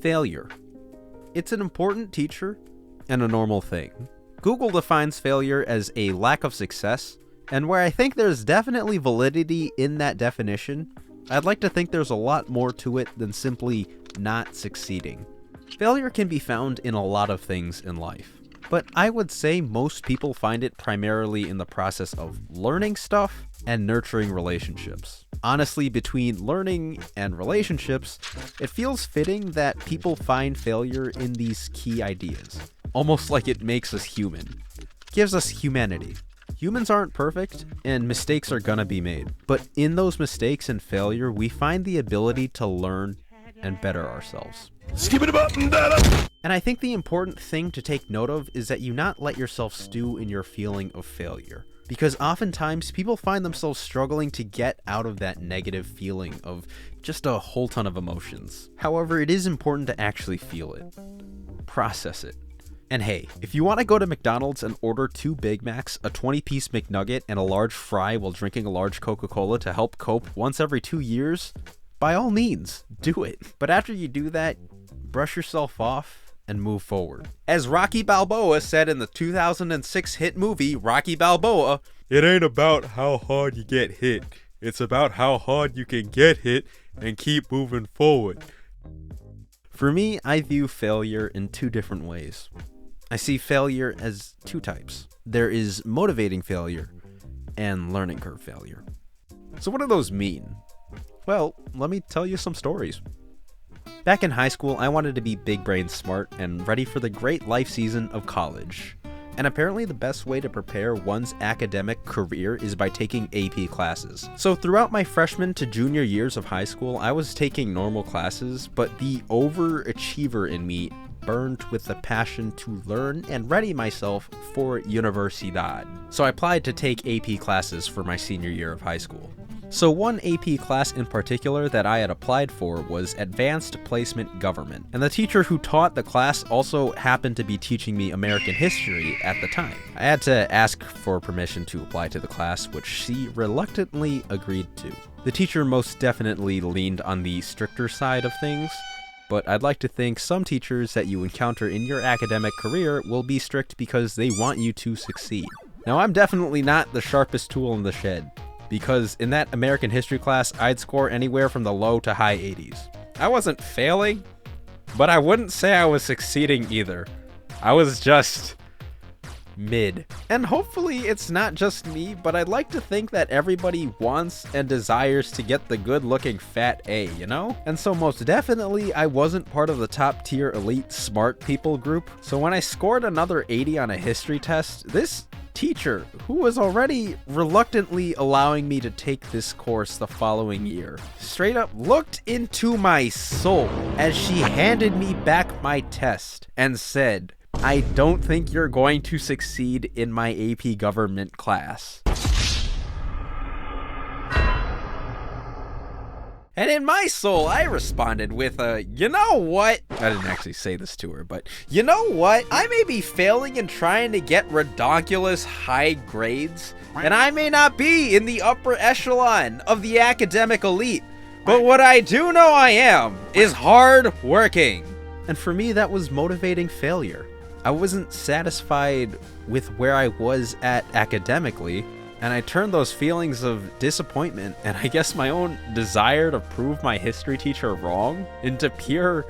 Failure. It's an important teacher and a normal thing. Google defines failure as a lack of success, and where I think there's definitely validity in that definition, I'd like to think there's a lot more to it than simply not succeeding. Failure can be found in a lot of things in life, but I would say most people find it primarily in the process of learning stuff and nurturing relationships. Honestly, between learning and relationships, it feels fitting that people find failure in these key ideas, almost like it makes us human, gives us humanity. Humans aren't perfect, and mistakes are gonna be made, but in those mistakes and failure, we find the ability to learn and better ourselves. And I think the important thing to take note of is that you not let yourself stew in your feeling of failure. Because oftentimes people find themselves struggling to get out of that negative feeling of just a whole ton of emotions. However, it is important to actually feel it, process it. And hey, if you want to go to McDonald's and order 2 Big Macs, a 20-piece McNugget, and a large fry while drinking a large Coca-Cola to help cope once every 2 years, by all means, do it. But after you do that, brush yourself off and move forward. As Rocky Balboa said in the 2006 hit movie, Rocky Balboa, "It ain't about how hard you get hit. It's about how hard you can get hit and keep moving forward." For me, I view failure in 2 different ways. I see failure as 2 types. There is motivating failure and learning curve failure. So what do those mean? Well, let me tell you some stories. Back in high school, I wanted to be big brain smart and ready for the great life season of college. And apparently the best way to prepare one's academic career is by taking AP classes. So throughout my freshman to junior years of high school, I was taking normal classes, but the overachiever in me burned with the passion to learn and ready myself for universidad. So I applied to take AP classes for my senior year of high school. So one AP class in particular that I had applied for was Advanced Placement Government, and the teacher who taught the class also happened to be teaching me American history at the time. I had to ask for permission to apply to the class, which she reluctantly agreed to. The teacher most definitely leaned on the stricter side of things, but I'd like to think some teachers that you encounter in your academic career will be strict because they want you to succeed. Now, I'm definitely not the sharpest tool in the shed, because in that American history class, I'd score anywhere from the low to high 80s. I wasn't failing, but I wouldn't say I was succeeding either. I was just mid. And hopefully it's not just me, but I'd like to think that everybody wants and desires to get the good-looking fat A, you know? And so most definitely, I wasn't part of the top-tier elite smart people group. So when I scored another 80 on a history test, this teacher, who was already reluctantly allowing me to take this course the following year, straight up looked into my soul as she handed me back my test and said, "I don't think you're going to succeed in my AP government class." And in my soul, I responded with you know what? I didn't actually say this to her, but you know what? I may be failing and trying to get redonkulous high grades, and I may not be in the upper echelon of the academic elite, but what I do know I am is hard working. And for me, that was motivating failure. I wasn't satisfied with where I was at academically, and I turned those feelings of disappointment and I guess my own desire to prove my history teacher wrong into pure,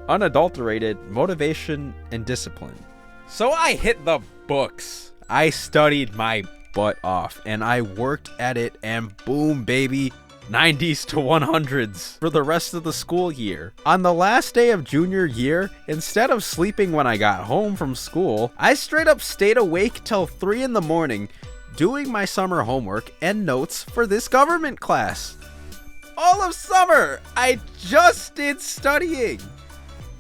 unadulterated motivation and discipline. So I hit the books. I studied my butt off and I worked at it, and boom, baby, 90s to 100s for the rest of the school year. On the last day of junior year, instead of sleeping when I got home from school, I straight up stayed awake till 3 in the morning doing my summer homework and notes for this government class. All of summer, I just did studying.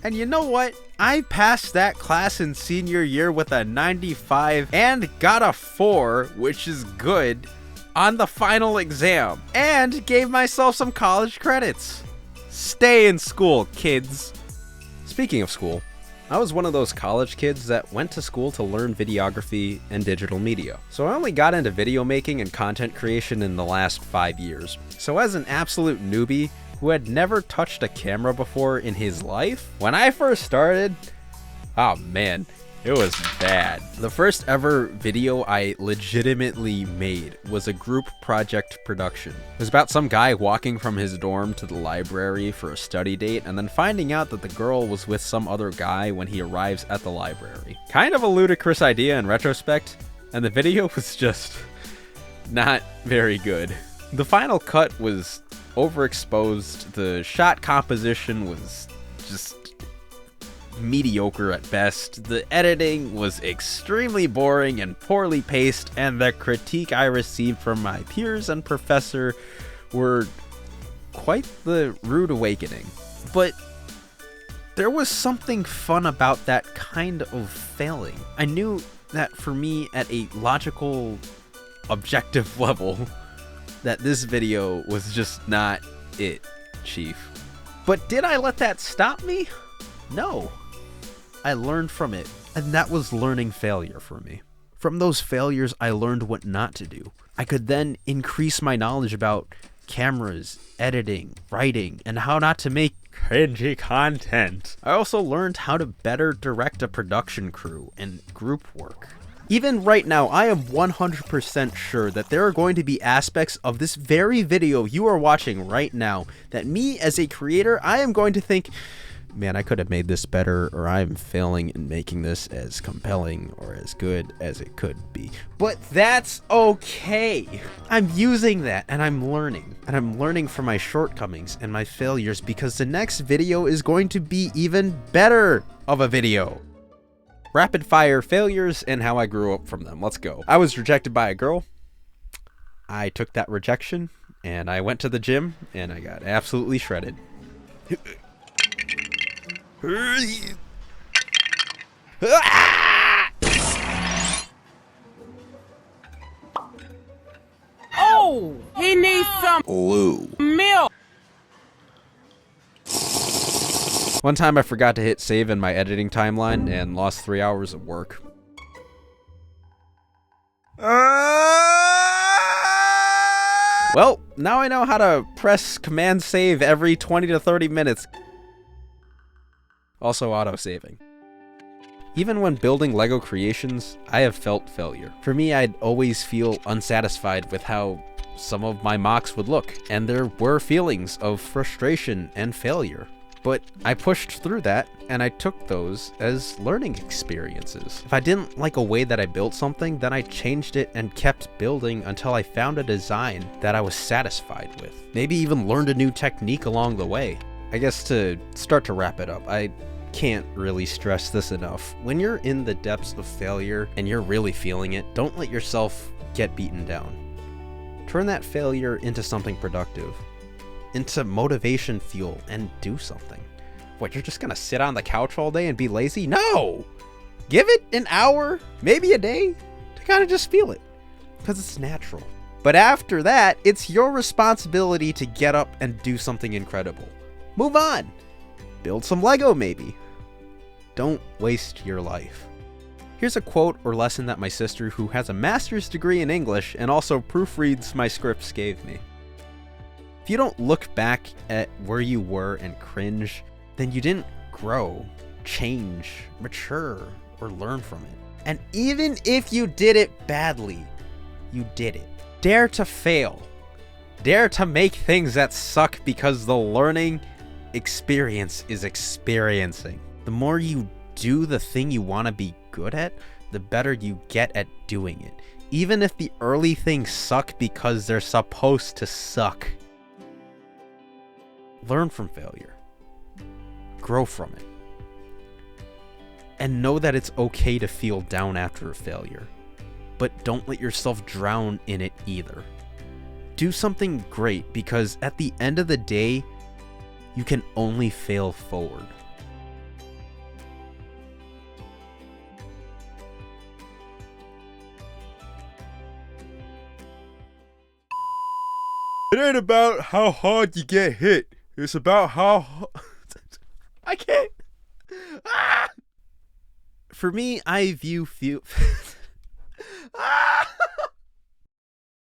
And you know what? I passed that class in senior year with a 95 and got a 4, which is good, on the final exam, and gave myself some college credits. Stay in school, kids. Speaking of school, I was one of those college kids that went to school to learn videography and digital media. So I only got into video making and content creation in the last 5 years. So as an absolute newbie who who had never touched a camera before in his life. When I first started, oh man, it was bad. The first ever video I legitimately made was a group project production. It was about some guy walking from his dorm to the library for a study date and then finding out that the girl was with some other guy when he arrives at the library. Kind of a ludicrous idea in retrospect, and the video was just not very good. The final cut was overexposed, the shot composition was just mediocre at best, the editing was extremely boring and poorly paced, and the critique I received from my peers and professor were quite the rude awakening. But there was something fun about that kind of failing. I knew that for me at a logical, objective level, that this video was just not it, Chief. But did I let that stop me? No. I learned from it, and that was learning failure for me. From those failures, I learned what not to do. I could then increase my knowledge about cameras, editing, writing, and how not to make cringy content. I also learned how to better direct a production crew and group work. Even right now, I am 100% sure that there are going to be aspects of this very video you are watching right now that me as a creator, I am going to think, man, I could have made this better, or I'm failing in making this as compelling or as good as it could be. But that's okay. I'm using that and I'm learning. And I'm learning from my shortcomings and my failures because the next video is going to be even better of a video. Rapid fire failures and how I grew up from them. Let's go. I was rejected by a girl. I took that rejection and I went to the gym and I got absolutely shredded. Oh, he needs some milk. One time I forgot to hit save in my editing timeline and lost 3 hours of work. Well, now I know how to press command save every 20 to 30 minutes. Also auto-saving. Even when building Lego creations, I have felt failure. For me, I'd always feel unsatisfied with how some of my mocks would look, and there were feelings of frustration and failure. But I pushed through that, and I took those as learning experiences. If I didn't like a way that I built something, then I changed it and kept building until I found a design that I was satisfied with. Maybe even learned a new technique along the way. I guess to start to wrap it up, I can't really stress this enough. When you're in the depths of failure and you're really feeling it, don't let yourself get beaten down. Turn that failure into something productive, into motivation fuel, and do something. What, you're just gonna sit on the couch all day and be lazy? No! Give it an hour, maybe a day, to kind of just feel it, because it's natural. But after that, it's your responsibility to get up and do something incredible. Move on. Build some Lego, maybe. Don't waste your life. Here's a quote or lesson that my sister, who has a master's degree in English and also proofreads my scripts, gave me. If you don't look back at where you were and cringe, then you didn't grow, change, mature, or learn from it. And even if you did it badly, you did it. Dare to fail. Dare to make things that suck, because the learning experience is experiencing. The more you do the thing you want to be good at, the better you get at doing it. Even if the early things suck because they're supposed to suck. Learn from failure. Grow from it. And know that it's okay to feel down after a failure. But don't let yourself drown in it either. Do something great, because at the end of the day, you can only fail forward. It ain't about how hard you get hit. It's about how... I can't... Ah! For me, I view